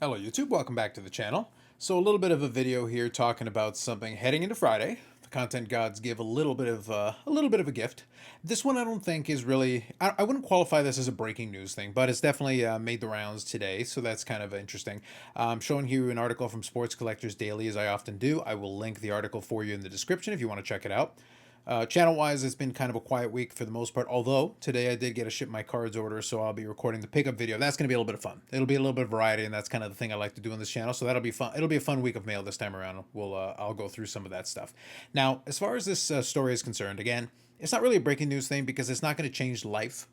Hello YouTube, welcome back to the channel. So a little bit of a video here talking about something heading into Friday. The content gods give a gift. This one I don't think is really, I wouldn't qualify this as a breaking news thing, but it's definitely made the rounds today, so that's kind of interesting. I'm showing you an article from Sports Collectors Daily, as I often do. I will link the article for you in the description if you want to check it out. Channel-wise, it's been kind of a quiet week for the most part, although today I did get a ship my cards order, so I'll be recording the pickup video. That's going to be a little bit of fun. It'll be a little bit of variety, and that's kind of the thing I like to do on this channel, so that'll be fun. It'll be a fun week of mail this time around. I'll go through some of that stuff. Now, as far as this story is concerned, again, it's not really a breaking news thing because it's not going to change life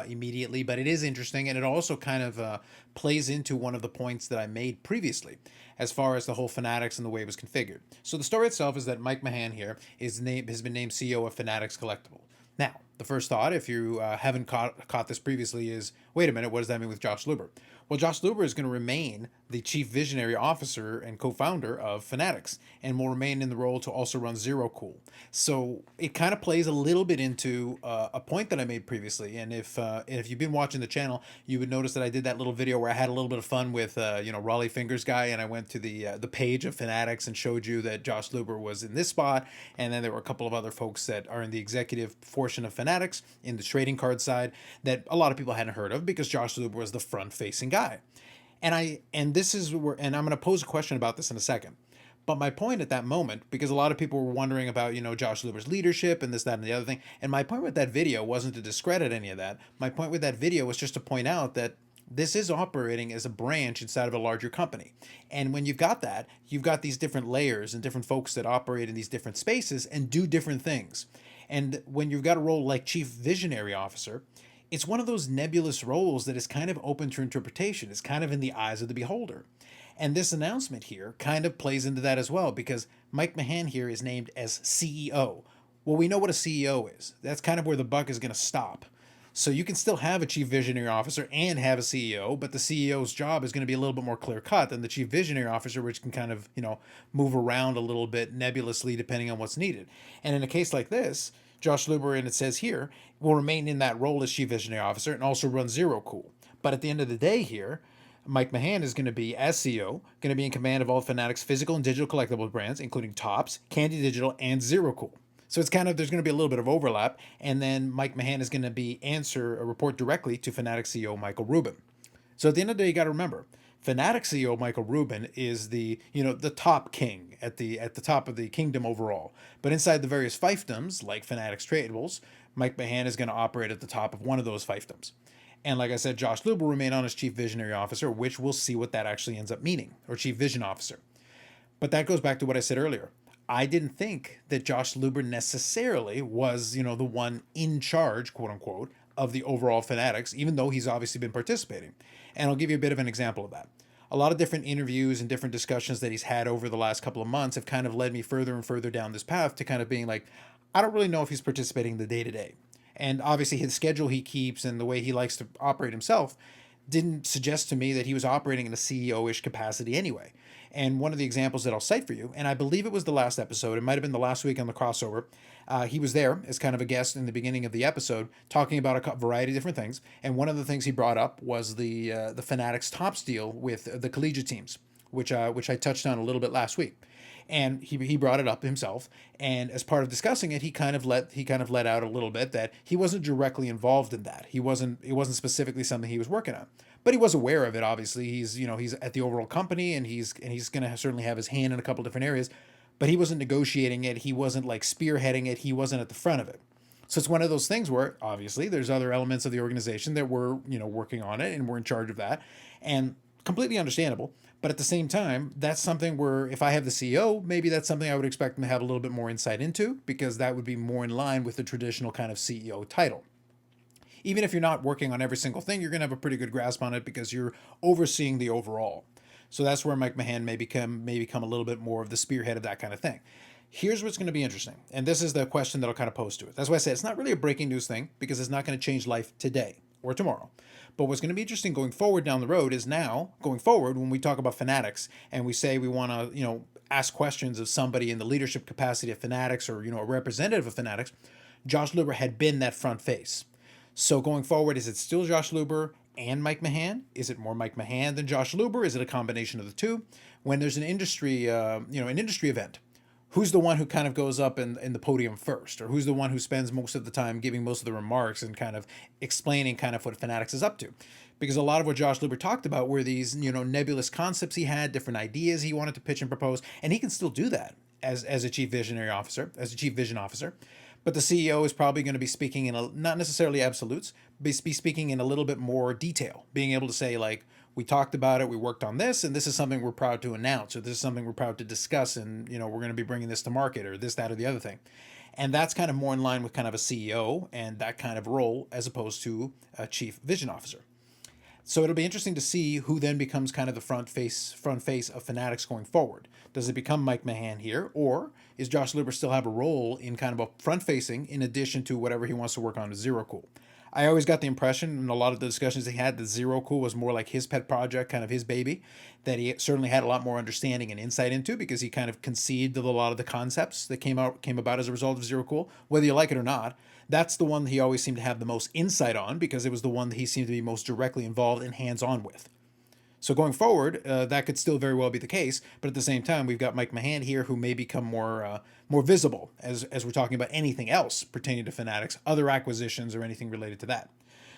immediately, but it is interesting, and it also kind of plays into one of the points that I made previously as far as the whole Fanatics and the way it was configured. So the story itself is that Mike Mahan here has been named CEO of Fanatics Collectibles. Now, the first thought, if you haven't caught this previously, is, wait a minute, what does that mean with Josh Luber? Well, Josh Luber is going to remain the chief visionary officer and co-founder of Fanatics, and will remain in the role to also run Zerocool. So it kind of plays a little bit into a point that I made previously. And if you've been watching the channel, you would notice that I did that little video where I had a little bit of fun with Raleigh Fingers guy, and I went to the page of Fanatics and showed you that Josh Luber was in this spot, and then there were a couple of other folks that are in the executive portion of Fanatics in the trading card side that a lot of people hadn't heard of because Josh Luber was the front-facing guy. And this is where, and I'm going to pose a question about this in a second. But my point at that moment, because a lot of people were wondering about, Josh Luber's leadership and this, that, and the other thing. And my point with that video wasn't to discredit any of that. My point with that video was just to point out that this is operating as a branch inside of a larger company. And when you've got that, you've got these different layers and different folks that operate in these different spaces and do different things. And when you've got a role like Chief Visionary Officer, it's one of those nebulous roles that is kind of open to interpretation. It's kind of in the eyes of the beholder. And this announcement here kind of plays into that as well, because Mike Mahan here is named as CEO. Well, we know what a CEO is. That's kind of where the buck is going to stop. So you can still have a chief visionary officer and have a CEO, but the CEO's job is going to be a little bit more clear cut than the chief visionary officer, which can kind of, move around a little bit nebulously depending on what's needed. And in a case like this, Josh Luber, and it says here, will remain in that role as chief visionary officer and also run Zerocool. But at the end of the day here, Mike Mahan is going to be, as CEO, going to be in command of all Fanatics physical and digital collectible brands, including Topps, Candy Digital, and Zerocool. So it's kind of, there's going to be a little bit of overlap, and then Mike Mahan is going to report directly to Fanatics CEO Michael Rubin. So at the end of the day, you got to remember, Fanatics CEO Michael Rubin is the top king at the top of the kingdom overall. But inside the various fiefdoms, like Fanatics Tradables, Mike Mahan is going to operate at the top of one of those fiefdoms. And like I said, Josh Luber will remain on as Chief Visionary Officer, which we'll see what that actually ends up meaning, or Chief Vision Officer. But that goes back to what I said earlier. I didn't think that Josh Luber necessarily was, the one in charge, quote unquote, of the overall Fanatics, even though he's obviously been participating. And I'll give you a bit of an example of that. A lot of different interviews and different discussions that he's had over the last couple of months have kind of led me further and further down this path to kind of being like, I don't really know if he's participating in the day to day. And obviously his schedule he keeps and the way he likes to operate himself didn't suggest to me that he was operating in a CEO-ish capacity anyway. And one of the examples that I'll cite for you, and I believe it was the last episode, it might have been the last week on the crossover, he was there as kind of a guest in the beginning of the episode talking about a variety of different things. And one of the things he brought up was the Fanatics Topps deal with the collegiate teams, which I touched on a little bit last week. And he brought it up himself, and as part of discussing it, he kind of let out a little bit that he wasn't directly involved in that. It wasn't specifically something he was working on, but he was aware of it. Obviously, he's at the overall company, and he's going to certainly have his hand in a couple different areas, but he wasn't negotiating it. He wasn't like spearheading it. He wasn't at the front of it. So it's one of those things where obviously there's other elements of the organization that were working on it and we're in charge of that, and completely understandable. But at the same time, that's something where if I have the CEO, maybe that's something I would expect them to have a little bit more insight into, because that would be more in line with the traditional kind of CEO title. Even if you're not working on every single thing, you're going to have a pretty good grasp on it because you're overseeing the overall. So that's where Mike Mahan may become a little bit more of the spearhead of that kind of thing. Here's what's going to be interesting, and this is the question that I'll kind of pose to it. That's why I said it's not really a breaking news thing, because it's not going to change life today or tomorrow. But what's going to be interesting going forward down the road is now, going forward, when we talk about Fanatics and we say we want to, ask questions of somebody in the leadership capacity of Fanatics, or, a representative of Fanatics, Josh Luber had been that front face. So going forward, is it still Josh Luber and Mike Mahan? Is it more Mike Mahan than Josh Luber? Is it a combination of the two? When there's an industry, an industry event, who's the one who kind of goes up in the podium first, or who's the one who spends most of the time giving most of the remarks and kind of explaining kind of what Fanatics is up to? Because a lot of what Josh Luber talked about were these, nebulous concepts he had, different ideas he wanted to pitch and propose, and he can still do that as a chief visionary officer, as a chief vision officer. But the CEO is probably going to be speaking in not necessarily absolutes, but be speaking in a little bit more detail, being able to say, like, we talked about it, we worked on this, and this is something we're proud to announce, or this is something we're proud to discuss, and we're going to be bringing this to market, or this, that, or the other thing. And that's kind of more in line with kind of a CEO and that kind of role, as opposed to a chief vision officer. So it'll be interesting to see who then becomes kind of the front face of Fanatics going forward. Does it become Mike Mahan here, or is Josh Luber still have a role in kind of a front facing in addition to whatever he wants to work on with Zerocool? I always got the impression in a lot of the discussions he had that Zerocool was more like his pet project, kind of his baby, that he certainly had a lot more understanding and insight into because he kind of conceived of a lot of the concepts that came about as a result of Zerocool, whether you like it or not. That's the one that he always seemed to have the most insight on because it was the one that he seemed to be most directly involved and hands-on with. So going forward, that could still very well be the case, but at the same time, we've got Mike Mahan here who may become more visible as we're talking about anything else pertaining to Fanatics, other acquisitions, or anything related to that.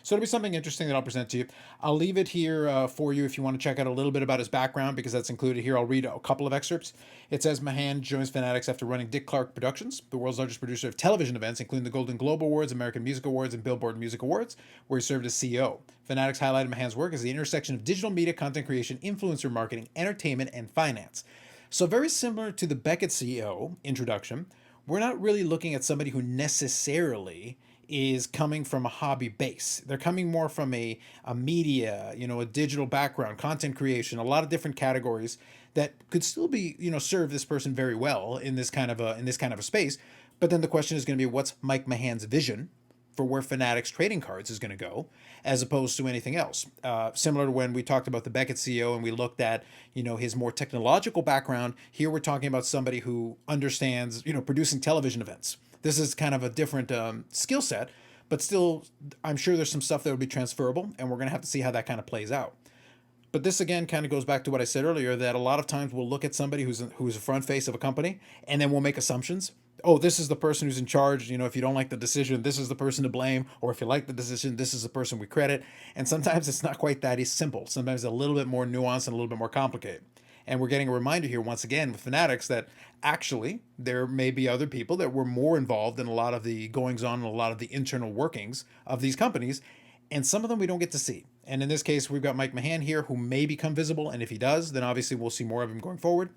So it'll be something interesting that I'll present to you. I'll leave it here for you if you want to check out a little bit about his background, because that's included here. I'll read a couple of excerpts. It says Mahan joins Fanatics after running Dick Clark Productions, the world's largest producer of television events, including the Golden Globe Awards, American Music Awards, and Billboard Music Awards, where he served as CEO. Fanatics highlighted Mahan's work as the intersection of digital media, content creation, influencer marketing, entertainment, and finance. So very similar to the Beckett CEO introduction, we're not really looking at somebody who necessarily is coming from a hobby base. They're coming more from a media, a digital background, content creation, a lot of different categories that could still be, serve this person very well in this kind of a space. But then the question is going to be, what's Mike Mahan's vision for where Fanatics trading cards is going to go, as opposed to anything else? Similar to when we talked about the Beckett CEO and we looked at, his more technological background. Here we're talking about somebody who understands, producing television events. This is kind of a different skill set, but still, I'm sure there's some stuff that would be transferable, and we're going to have to see how that kind of plays out. But this, again, kind of goes back to what I said earlier, that a lot of times we'll look at somebody who's a front face of a company, and then we'll make assumptions. Oh, this is the person who's in charge. If you don't like the decision, this is the person to blame. Or if you like the decision, this is the person we credit. And sometimes it's not quite that simple. Sometimes it's a little bit more nuanced and a little bit more complicated. And we're getting a reminder here once again with Fanatics that actually there may be other people that were more involved in a lot of the goings on and a lot of the internal workings of these companies. And some of them we don't get to see. And in this case, we've got Mike Mahan here who may become visible. And if he does, then obviously we'll see more of him going forward.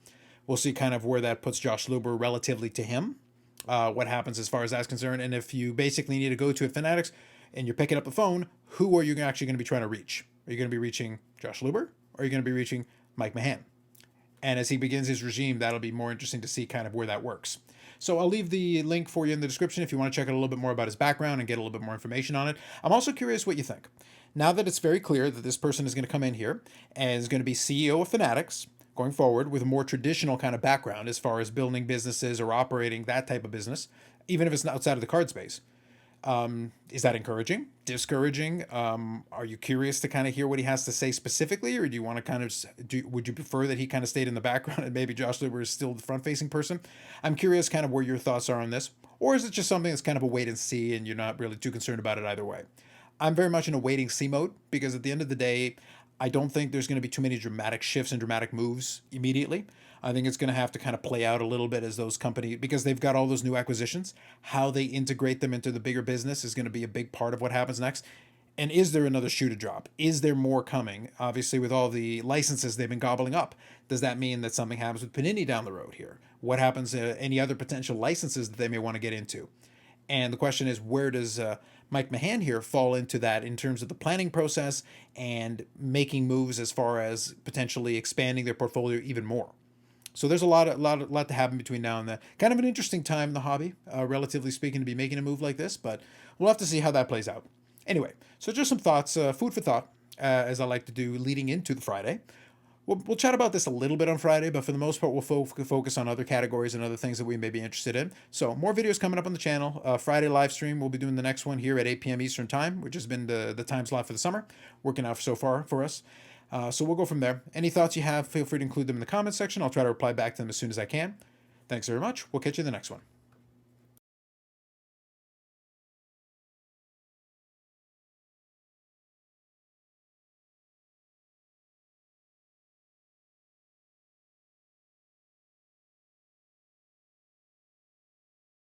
We'll see kind of where that puts Josh Luber relatively to him, what happens as far as that's concerned. And if you basically need to go to a Fanatics and you're picking up the phone, who are you actually going to be trying to reach? Are you going to be reaching Josh Luber, or are you going to be reaching Mike Mahan? And as he begins his regime, that'll be more interesting to see kind of where that works. So I'll leave the link for you in the description if you want to check out a little bit more about his background and get a little bit more information on it. I'm also curious what you think. Now that it's very clear that this person is going to come in here and is going to be CEO of Fanatics going forward with a more traditional kind of background as far as building businesses or operating that type of business, even if it's not outside of the card space. Is that encouraging? Discouraging? Are you curious to kind of hear what he has to say specifically, or do you want to kind of would you prefer that he kind of stayed in the background and maybe Josh Luber is still the front-facing person? I'm curious kind of where your thoughts are on this, or is it just something that's kind of a wait and see, and you're not really too concerned about it either way? I'm very much in a wait and see mode because at the end of the day, I don't think there's going to be too many dramatic shifts and dramatic moves immediately. I think it's going to have to kind of play out a little bit as those companies, because they've got all those new acquisitions, how they integrate them into the bigger business is going to be a big part of what happens next. And is there another shoe to drop? Is there more coming? Obviously, with all the licenses they've been gobbling up, does that mean that something happens with Panini down the road here? What happens to any other potential licenses that they may want to get into? And the question is, where does Mike Mahan here fall into that in terms of the planning process and making moves as far as potentially expanding their portfolio even more? So there's a lot to happen between now and then. Kind of an interesting time in the hobby, relatively speaking, to be making a move like this, but we'll have to see how that plays out. Anyway, so just some thoughts, food for thought, as I like to do leading into the Friday. we'll chat about this a little bit on Friday, but for the most part, we'll focus on other categories and other things that we may be interested in. So more videos coming up on the channel. Friday live stream, we'll be doing the next one here at 8 p.m. Eastern Time, which has been the time slot for the summer, working out so far for us. So we'll go from there. Any thoughts you have, feel free to include them in the comment section. I'll try to reply back to them as soon as I can. Thanks very much. We'll catch you in the next one.